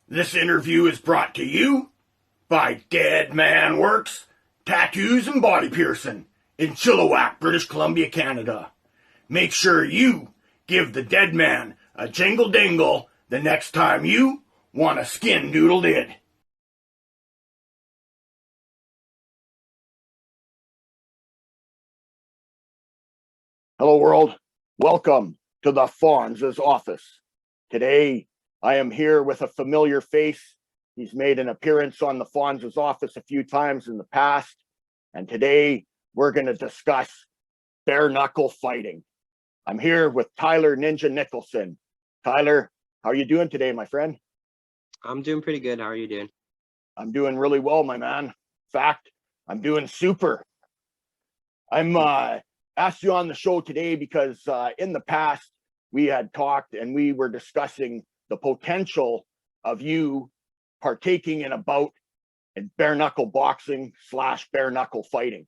This interview is brought to you by Dead Man WORX Tattoos and Body Piercing in Chilliwack, British Columbia, Canada. Make sure you give the dead man a jingle dingle the next time you want a skin doodled in. Hello, world. Welcome to the Fonz's office. Today, I am here with a familiar face. He's made an appearance on the Fonz's office a few times in the past. And today, we're going to discuss bare knuckle fighting. I'm here with Tylor Ninja Nicholson. Tylor, how are you doing today, my friend? I'm doing pretty good. How are you doing? I'm doing really well, my man. In fact, I'm doing super. I'm asked you on the show today because in the past we had talked and we were discussing the potential of you partaking in a bout in bare knuckle boxing / bare knuckle fighting.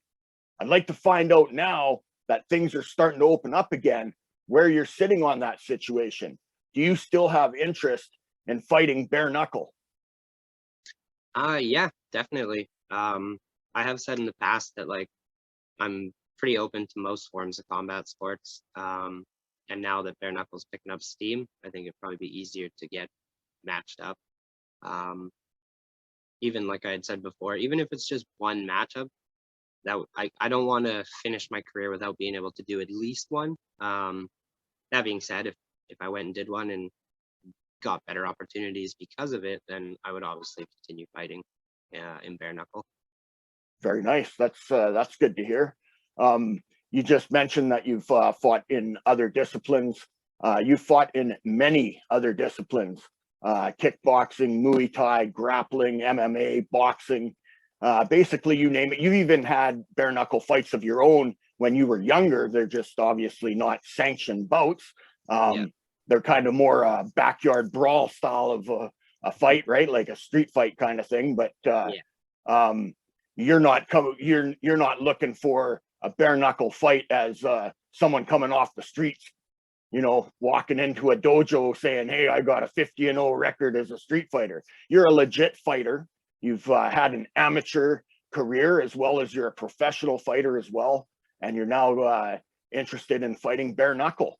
I'd like to find out now that things are starting to open up again, where you're sitting on that situation. Do you still have interest in fighting bare knuckle? Yeah, definitely. I have said in the past that I'm pretty open to most forms of combat sports. And now that bare knuckle's picking up steam, I think it'd probably be easier to get matched up. Even like I had said before, even if it's just one matchup, that I don't want to finish my career without being able to do at least one. That being said, if I went and did one and got better opportunities because of it, then I would obviously continue fighting in bare knuckle. Very nice. That's good to hear. You just mentioned that you've fought in other disciplines. You fought in many other disciplines: kickboxing, Muay Thai, grappling, MMA, boxing. Basically, you name it. You even had bare knuckle fights of your own when you were younger. They're just obviously not sanctioned bouts. Yeah. They're kind of more backyard brawl style of a fight, right? Like a street fight kind of thing. But Yeah. you're not looking for a bare knuckle fight as someone coming off the streets, walking into a dojo saying, "Hey, I got a 50-0 record as a street fighter." You're a legit fighter. You've had an amateur career as well as you're a professional fighter as well, and you're now interested in fighting bare knuckle.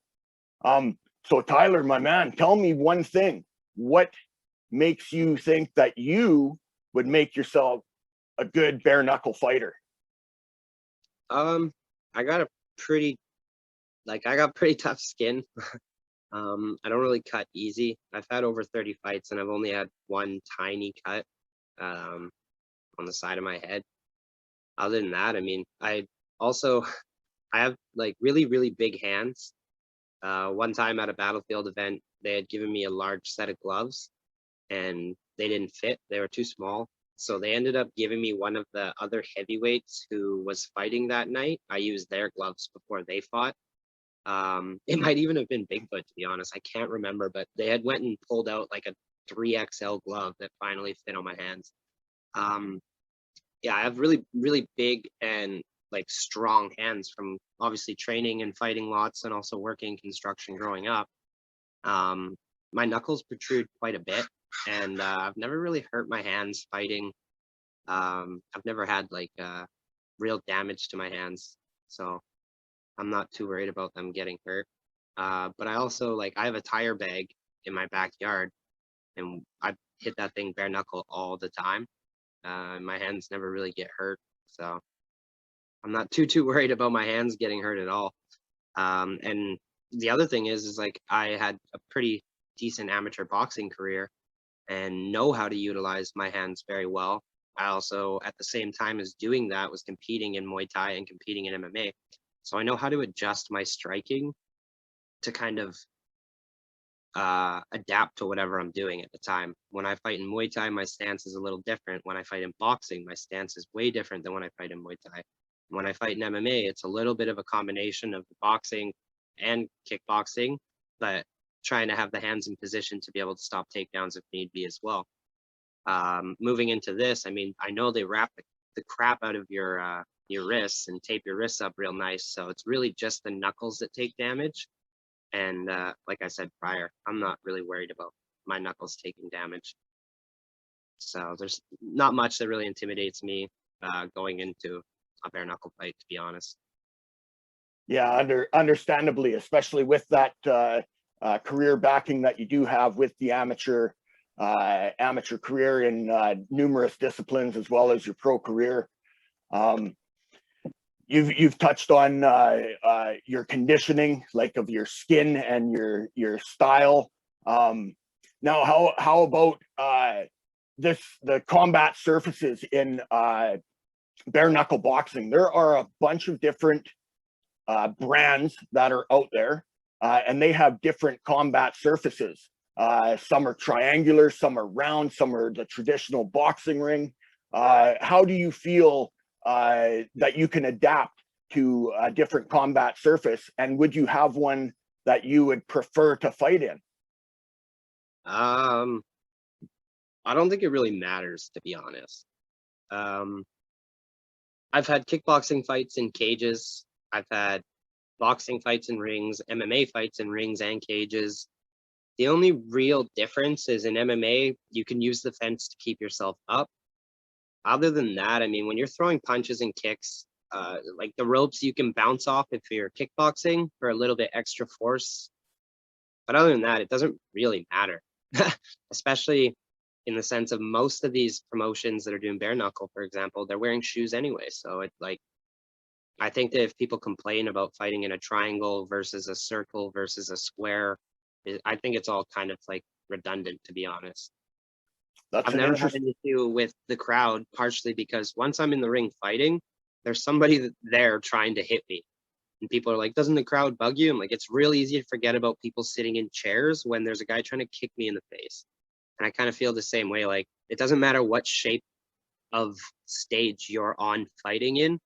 So Tylor, my man, tell me one thing. What makes you think that you would make yourself a good bare knuckle fighter? I got a pretty I got pretty tough skin. I don't really cut easy. I've had over 30 fights and I've only had one tiny cut um on the side of my head. Other than that, I mean, also I have really, really big hands. One time at a battlefield event, they had given me a large set of gloves and they didn't fit. They were too small. So they ended up giving me one of the other heavyweights who was fighting that night. I used their gloves before they fought. It might even have been Bigfoot, to be honest. I can't remember, but they had went and pulled out like a 3XL glove that finally fit on my hands. Um, yeah, I have really, really big and strong hands from obviously training and fighting lots and also working construction growing up. My knuckles protrude quite a bit, and I've never really hurt my hands fighting. I've never had real damage to my hands, so I'm not too worried about them getting hurt. But I also I have a tire bag in my backyard, and I hit that thing bare knuckle all the time. My hands never really get hurt, so I'm not too worried about my hands getting hurt at all. And the other thing is I had a pretty decent amateur boxing career and know how to utilize my hands very well. I also, at the same time as doing that, was competing in Muay Thai and competing in MMA. So I know how to adjust my striking to kind of adapt to whatever I'm doing at the time. When I fight in Muay Thai, my stance is a little different. When I fight in boxing, my stance is way different than when I fight in Muay Thai. When I fight in MMA, it's a little bit of a combination of boxing and kickboxing, but trying to have the hands in position to be able to stop takedowns if need be as well. Moving into this, I mean, I know they wrap the crap out of your wrists and tape your wrists up real nice. So it's really just the knuckles that take damage. And like I said prior, I'm not really worried about my knuckles taking damage. So there's not much that really intimidates me going into a bare knuckle fight, to be honest. Yeah, understandably, especially with that career backing that you do have with the amateur career in numerous disciplines, as well as your pro career. You've touched on your conditioning, like of your skin and your style. Now, how about the combat surfaces in bare knuckle boxing? There are a bunch of different brands that are out there, and they have different combat surfaces. Some are triangular, some are round, some are the traditional boxing ring. How do you feel that you can adapt to a different combat surface, and would you have one that you would prefer to fight in? I don't think it really matters, to be honest. Um, I've had kickboxing fights in cages. I've had boxing fights in rings, MMA fights in rings and cages. The only real difference is in MMA, you can use the fence to keep yourself up. Other than that, I mean, when you're throwing punches and kicks, like the ropes you can bounce off if you're kickboxing for a little bit extra force. But other than that, it doesn't really matter, especially in the sense of most of these promotions that are doing bare knuckle, for example, they're wearing shoes anyway. So it like, I think that if people complain about fighting in a triangle versus a circle versus a square, I think it's all kind of like redundant, to be honest. That's I've an never had interesting. an issue with the crowd, partially because once I'm in the ring fighting, there's somebody there trying to hit me. And people are like, doesn't the crowd bug you? I'm like, it's real easy to forget about people sitting in chairs when there's a guy trying to kick me in the face. And I kind of feel the same way. Like, it doesn't matter what shape of stage you're on fighting in,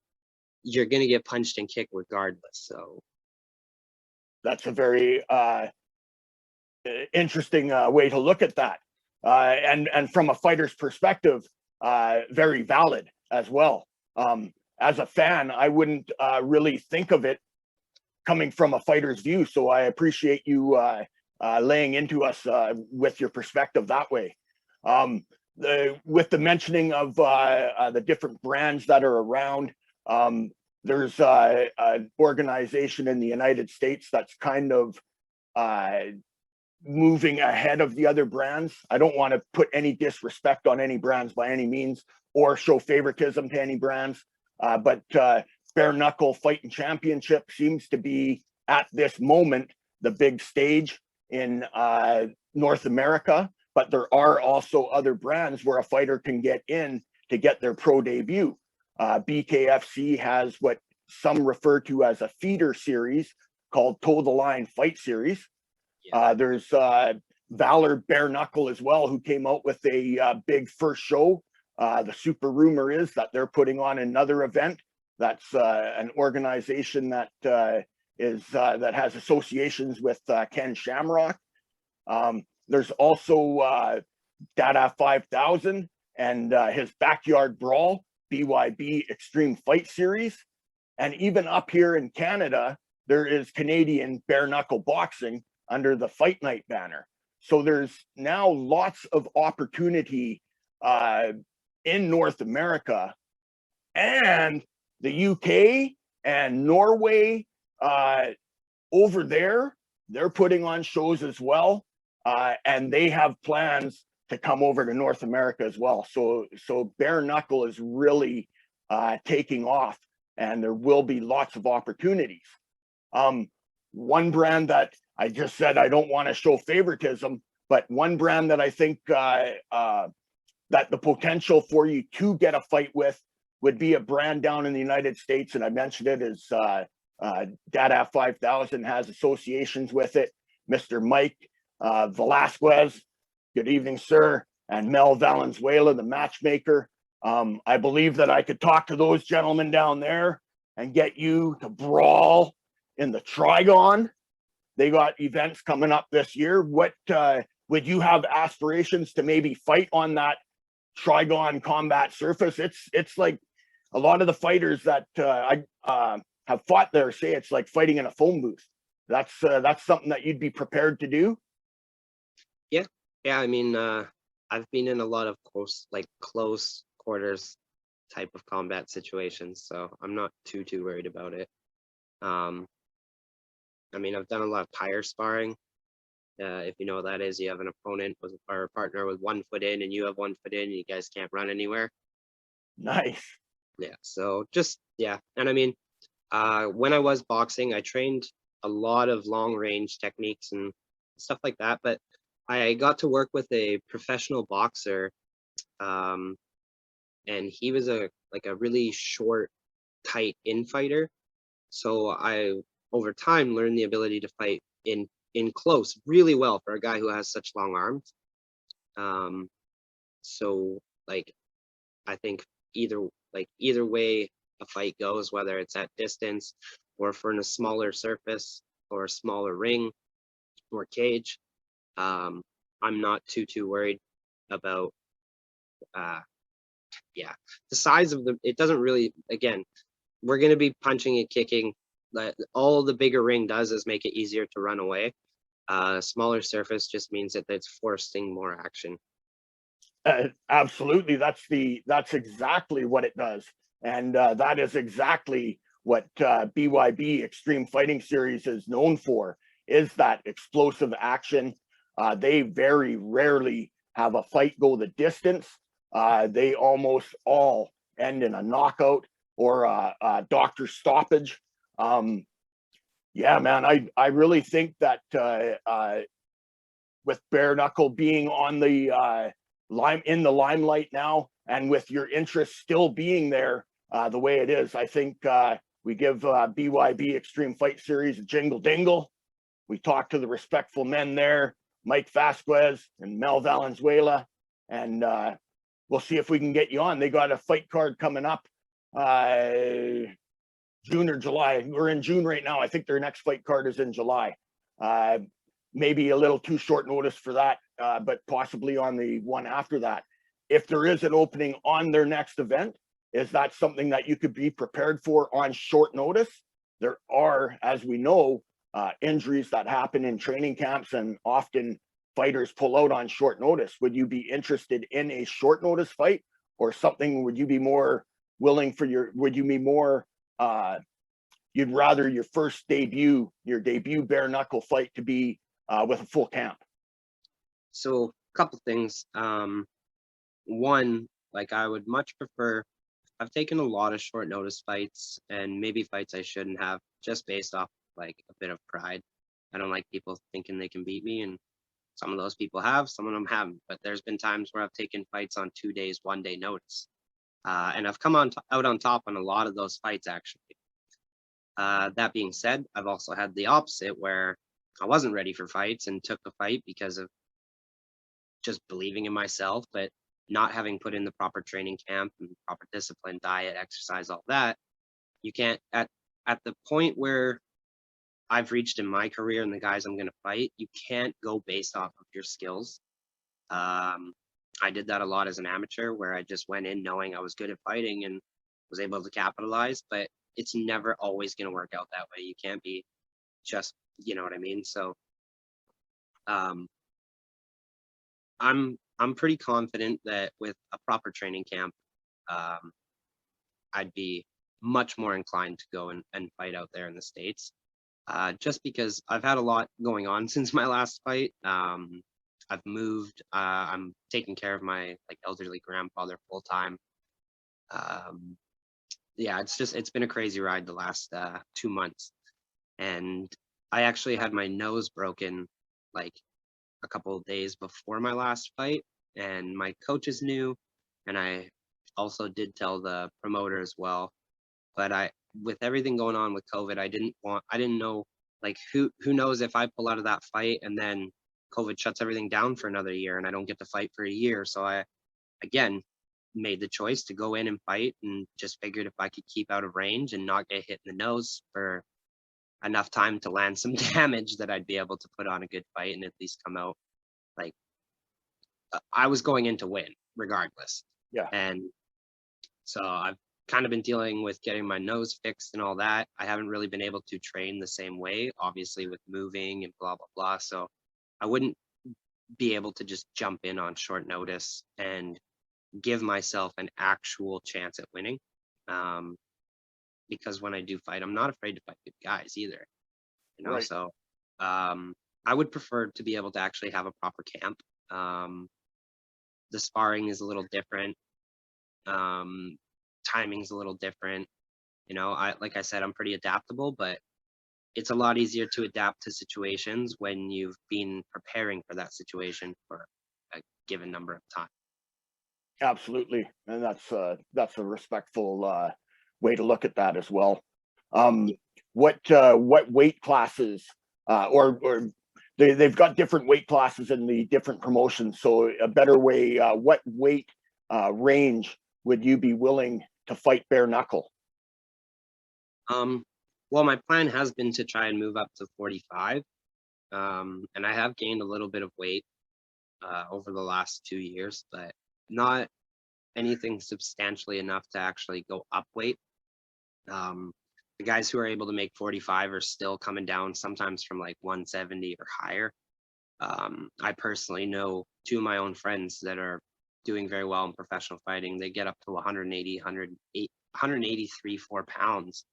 you're going to get punched and kicked regardless. So That's a very interesting way to look at that, and from a fighter's perspective, very valid as well. As a fan, I wouldn't really think of it coming from a fighter's view, so I appreciate you laying into us with your perspective that way. With the mentioning of the different brands that are around, there's an organization in the United States that's kind of moving ahead of the other brands. I don't want to put any disrespect on any brands by any means, or show favoritism to any brands, but Bare Knuckle Fighting Championship seems to be at this moment the big stage in North America. But there are also other brands where a fighter can get in to get their pro debut. BKFC has what some refer to as a feeder series called Toe the Line Fight Series. There's Valor Bare Knuckle as well, who came out with a big first show. The super rumor is that they're putting on another event. That's an organization that that has associations with Ken Shamrock. There's also Dada 5000 and his Backyard Brawl, BYB Extreme Fight Series. And even up here in Canada, there is Canadian Bare Knuckle Boxing under the Fight Night banner. So there's now lots of opportunity in North America, and the UK and Norway over there, they're putting on shows as well, and they have plans to come over to North America as well. So Bare Knuckle is really taking off, and there will be lots of opportunities. One brand that I just said I don't want to show favoritism, but one brand that I think that the potential for you to get a fight with would be a brand down in the United States, and I mentioned it, is Dada 5000 has associations with it. Mr. Mike Velasquez, good evening, sir, and Mel Valenzuela, the matchmaker. I believe that I could talk to those gentlemen down there and get you to brawl in the Trigon. They got events coming up this year. What would you have aspirations to maybe fight on that Trigon combat surface? It's like a lot of the fighters that I have fought there say it's like fighting in a phone booth. That's something that you'd be prepared to do. yeah, I mean, I've been in a lot of close quarters type of combat situations, so I'm not too worried about it. I mean, I've done a lot of tire sparring. If you know what that is, you have an opponent or a partner with 1 foot in, and you have 1 foot in, and you guys can't run anywhere. Nice. Yeah, so yeah, and I mean, when I was boxing, I trained a lot of long range techniques and stuff like that, but I got to work with a professional boxer, and he was a really short, tight infighter. So I, over time, learned the ability to fight in close really well for a guy who has such long arms. So like, I think either way a fight goes, whether it's at distance or if we're in a smaller surface or a smaller ring or cage, I'm not too worried about yeah, the size of it doesn't really, again, we're going to be punching and kicking. All the bigger ring does is make it easier to run away. Smaller surface just means that it's forcing more action. Absolutely, that's exactly what it does, and that is exactly what BYB Extreme Fighting Series is known for, is that explosive action. They very rarely have a fight go the distance. They almost all end in a knockout or a doctor stoppage. Yeah, man, I really think that with BareKnuckle being on the in the limelight now, and with your interest still being there the way it is, I think we give BYB Extreme Fight Series a jingle dingle. We talked to the respectful men there, Mike Vasquez and Mel Valenzuela, and we'll see if we can get you on. They got a fight card coming up June or July. We're in June right now. I think their next fight card is in July. Maybe a little too short notice for that, but possibly on the one after that. If there is an opening on their next event, is that something that you could be prepared for on short notice? There are, as we know, injuries that happen in training camps, and often fighters pull out on short notice. Would you be interested in a short notice fight or something? Would you be more willing for would you be more, you'd rather your first debut, your debut bare knuckle fight to be with a full camp? So a couple things. One, I would much prefer, I've taken a lot of short notice fights and maybe fights I shouldn't have, just based off a bit of pride. I don't like people thinking they can beat me, and some of those people have, some of them haven't. But there's been times where I've taken fights on 2 days, 1 day notice. And I've come out on top on a lot of those fights, actually. That being said, I've also had the opposite, where I wasn't ready for fights and took the fight because of just believing in myself, but not having put in the proper training camp and proper discipline, diet, exercise, all that. You can't, at the point where I've reached in my career and the guys I'm going to fight, you can't go based off of your skills. I did that a lot as an amateur, where I just went in knowing I was good at fighting and was able to capitalize, but it's never always going to work out that way. You can't be just, you know what I mean? So I'm pretty confident that with a proper training camp, I'd be much more inclined to go and fight out there in the States. Just because I've had a lot going on since my last fight. I've moved. I'm taking care of my elderly grandfather full time. Yeah, it's been a crazy ride the last 2 months, and I actually had my nose broken a couple of days before my last fight, and my coaches knew, and I also did tell the promoter as well. But with everything going on with COVID, I didn't know, who knows if I pull out of that fight and then COVID shuts everything down for another year and I don't get to fight for a year. So I, again, made the choice to go in and fight, and just figured if I could keep out of range and not get hit in the nose for enough time to land some damage, that I'd be able to put on a good fight and at least come out I was going in to win regardless. Yeah. And so I've kind of been dealing with getting my nose fixed and all that. I haven't really been able to train the same way, obviously, with moving and blah, blah, blah. So I wouldn't be able to just jump in on short notice and give myself an actual chance at winning. Because when I do fight, I'm not afraid to fight good guys either. Right. So I would prefer to be able to actually have a proper camp. The sparring is a little different. Timing's a little different. Like I said, I'm pretty adaptable, but it's a lot easier to adapt to situations when you've been preparing for that situation for a given number of time. Absolutely, and that's a respectful way to look at that as well. What weight classes or they've got different weight classes in the different promotions. So a better way, what weight range would you be willing to fight bare knuckle? Well, my plan has been to try and move up to 45. And I have gained a little bit of weight over the last 2 years, but not anything substantially enough to actually go up weight. The guys who are able to make 45 are still coming down sometimes from like 170 or higher. I personally know 2 of my own friends that are doing very well in professional fighting. They get up to 180, 183, 4 pounds,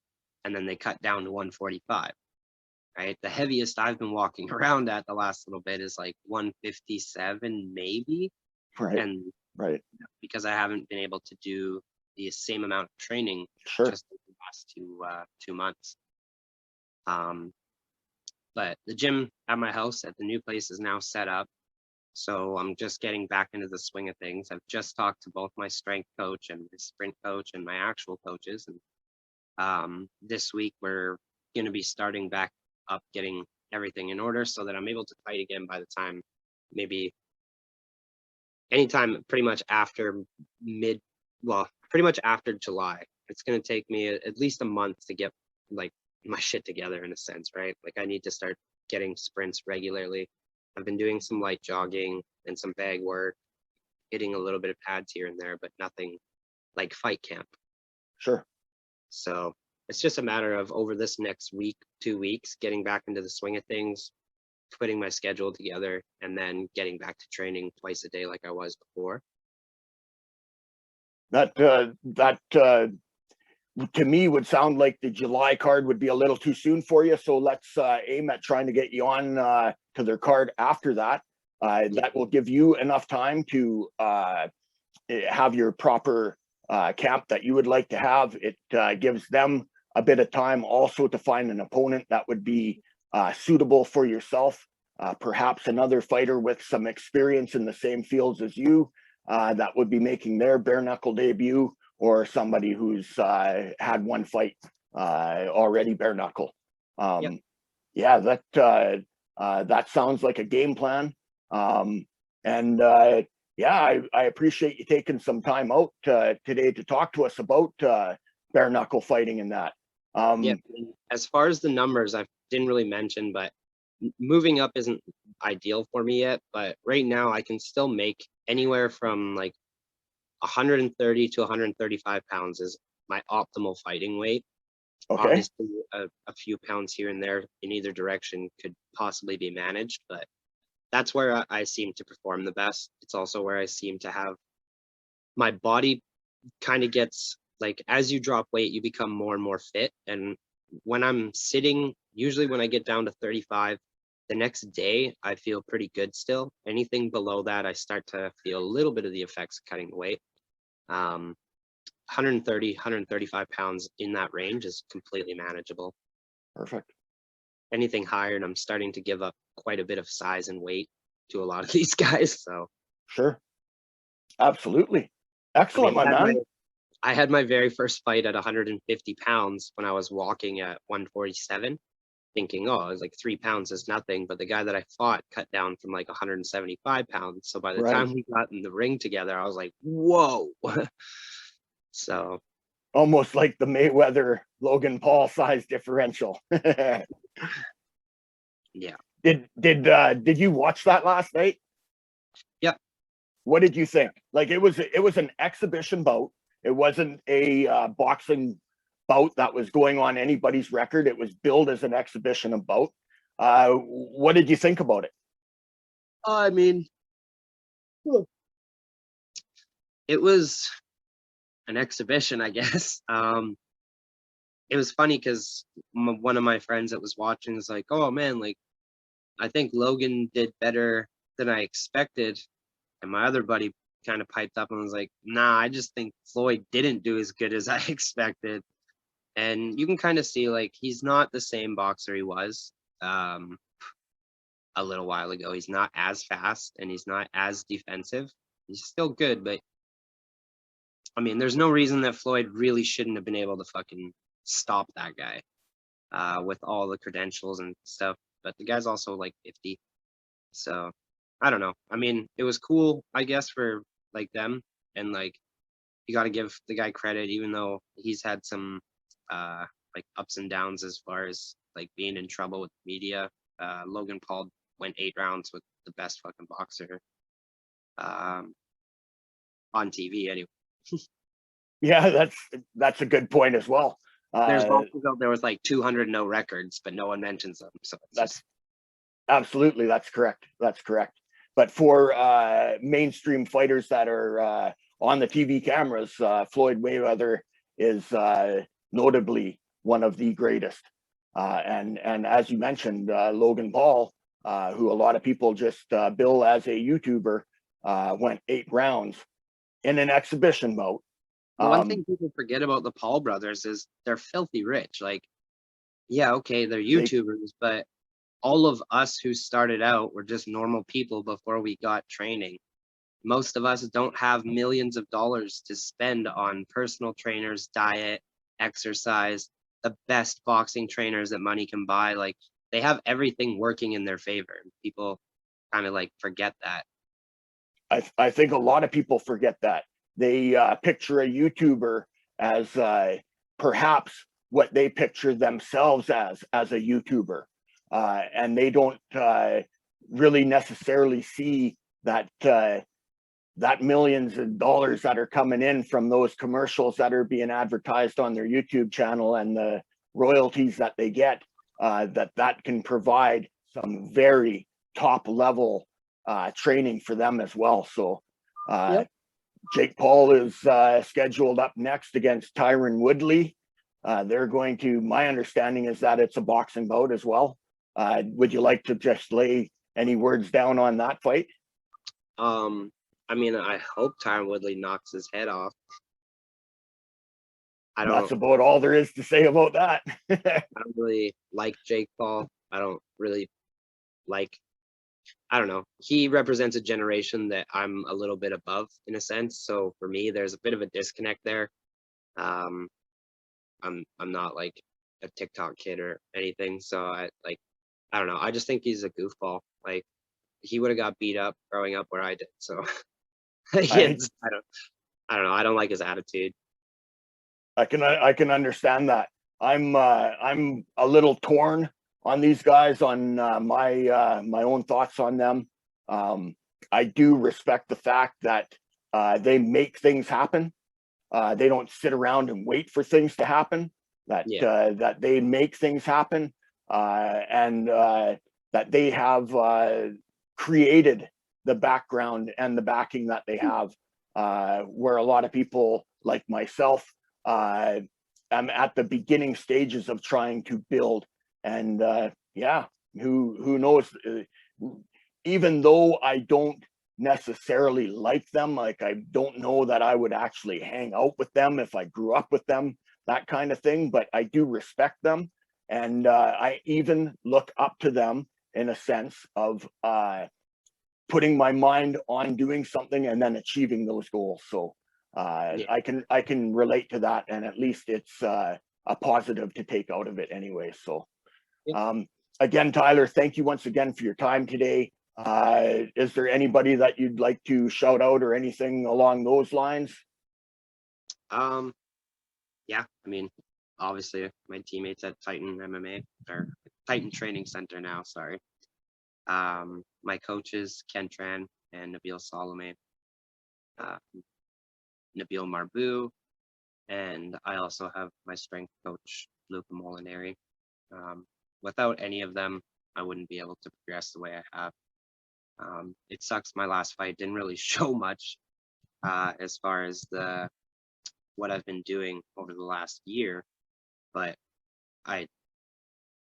and then they cut down to 145. Right. The heaviest I've been walking around at the last little bit is like 157, maybe. Right. And right. because I haven't been able to do the same amount of training Sure. just in the last 2 months. But the gym at my house at the new place is now set up. So I'm just getting back into the swing of things. I've just talked to both my strength coach and my sprint coach and my actual coaches. And this week we're going to be starting back up, getting everything in order so that I'm able to fight again by the time, maybe anytime pretty much after pretty much after July. It's going to take me at least a month to get like my shit together in a sense, right? Like I need to start getting sprints regularly. I've been doing some light jogging and some bag work, hitting a little bit of pads here and there, but nothing like fight camp. Sure. So it's just a matter of over this next week, 2 weeks, getting back into the swing of things, putting my schedule together, and then getting back to training twice a day like I was before. That to me would sound like the July card would be a little too soon for you. So let's aim at trying to get you on to their card after that. That will give you enough time to have your proper camp that you would like to have. It gives them a bit of time also to find an opponent that would be suitable for yourself. Perhaps another fighter with some experience in the same fields as you that would be making their bare knuckle debut, or somebody who's had one fight already bare knuckle. Yeah, that sounds like a game plan. Yeah, I appreciate you taking some time out today to talk to us about bare knuckle fighting and that. Yeah, as far as the numbers, I didn't really mention, but moving up isn't ideal for me yet. But right now, I can still make anywhere from like 130 to 135 pounds is my optimal fighting weight. Okay. Obviously, a few pounds here and there in either direction could possibly be managed, but that's where I seem to perform the best. It's also where I seem to have my body kind of gets like, as you drop weight, you become more and more fit. And when I'm sitting, usually when I get down to 35, the next day I feel pretty good still. Anything below that, I start to feel a little bit of the effects of cutting the weight. 130, 135 pounds in that range is completely manageable. Perfect. Anything higher, and I'm starting to give up quite a bit of size and weight to a lot of these guys. So sure, absolutely, excellent, my man. I had my very first fight at 150 pounds when I was walking at 147, thinking, oh, it was like 3 pounds is nothing. But the guy that I fought cut down from like 175 pounds. So by the time we got in the ring together, I was like, whoa. So almost like the Mayweather Logan Paul size differential. Yeah. Did you watch that last night? Yep. What did you think? Like it was an exhibition bout. It wasn't a boxing bout that was going on anybody's record. It was billed as an exhibition bout. What did you think about it? I mean, it was an exhibition, I guess. It was funny because one of my friends that was watching was like, "Oh man, like I think Logan did better than I expected," and my other buddy kind of piped up and was like, "Nah, I just think Floyd didn't do as good as I expected." And you can kind of see like he's not the same boxer he was a little while ago. He's not as fast and he's not as defensive. He's still good, but I mean, there's no reason that Floyd really shouldn't have been able to fucking stop that guy with all the credentials and stuff. But the guy's also like 50. So I don't know. I mean, it was cool, I guess, for like them. And like, you got to give the guy credit, even though he's had some like ups and downs as far as like being in trouble with media. Logan Paul went 8 rounds with the best fucking boxer um, on TV anyway. Yeah, that's a good point as well. There's boxers out there with like 200 no records, but no one mentions them. So it's That's just, absolutely, that's correct. That's correct. But for mainstream fighters that are on the TV cameras, Floyd Mayweather is notably one of the greatest. And as you mentioned, Logan Paul, who a lot of people just bill as a YouTuber, went 8 rounds in an exhibition bout. the one thing people forget about the Paul brothers is they're filthy rich. Like, yeah, okay, they're YouTubers, but all of us who started out were just normal people before we got training. Most of us don't have millions of dollars to spend on personal trainers, diet, exercise, the best boxing trainers that money can buy. Like, they have everything working in their favor. People kind of like forget that. I think a lot of people forget that. They picture a YouTuber as perhaps what they picture themselves as a YouTuber. And they don't really necessarily see that that millions of dollars that are coming in from those commercials that are being advertised on their YouTube channel and the royalties that they get, that can provide some very top level training for them as well. So Yep. Jake Paul is scheduled up next against Tyron Woodley. They're going to, my understanding is that it's a boxing bout as well. Would you like to just lay any words down on that fight? I mean, I hope Tyron Woodley knocks his head off. That's about all there is to say about that. I don't really like Jake Paul. I don't really like, I don't know. He represents a generation that I'm a little bit above in a sense. So for me, there's a bit of a disconnect there. I'm not like a TikTok kid or anything. So I don't know. I just think he's a goofball. Like, he would have got beat up growing up where I did. So I don't know. I don't like his attitude. I can understand that. I'm a little torn on these guys, on my own thoughts on them. I do respect the fact that they make things happen. They don't sit around and wait for things to happen. That they make things happen, and that they have created the background and the backing that they have, where a lot of people like myself am at the beginning stages of trying to build. And yeah, who knows? Even though I don't necessarily like them, like I don't know that I would actually hang out with them if I grew up with them, that kind of thing, but I do respect them. And I even look up to them in a sense of putting my mind on doing something and then achieving those goals. So I can relate to that, and at least it's a positive to take out of it anyway. So again, Tyler, thank you once again for your time today. Is there anybody that you'd like to shout out or anything along those lines? Yeah, I mean, obviously my teammates at Titan MMA, or Titan Training Center now, sorry. My coaches, Ken Tran and Nabil Salome, Nabil Marbu, and I also have my strength coach, Luca Molinari. Without any of them, I wouldn't be able to progress the way I have. It sucks my last fight didn't really show much as far as what I've been doing over the last year, but I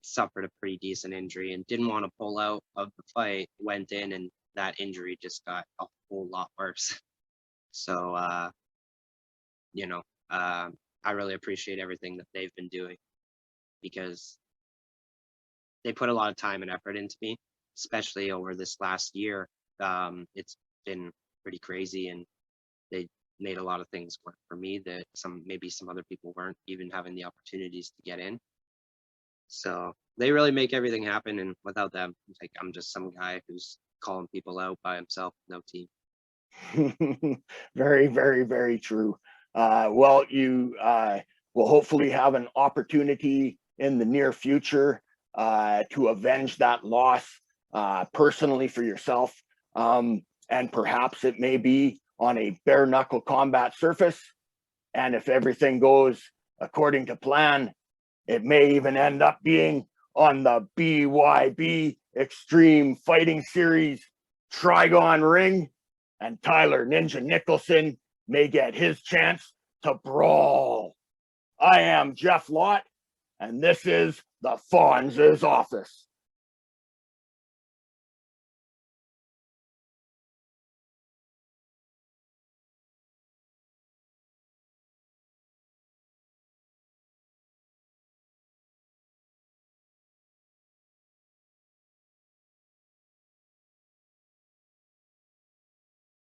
suffered a pretty decent injury and didn't want to pull out of the fight, went in, and that injury just got a whole lot worse. So, you know, I really appreciate everything that they've been doing because they put a lot of time and effort into me, especially over this last year. It's been pretty crazy, and they made a lot of things work for me that maybe some other people weren't even having the opportunities to get in. So they really make everything happen, and without them, like I'm just some guy who's calling people out by himself, no team. Very, very, very true. Well, you will hopefully have an opportunity in the near future to avenge that loss personally for yourself. And perhaps it may be on a bare knuckle combat surface. And if everything goes according to plan, it may even end up being on the BYB Extreme Fighting Series Trigon Ring, and Tylor Ninja Nicholson may get his chance to brawl. I am Jeff Lott, and this is the Fonz's Office.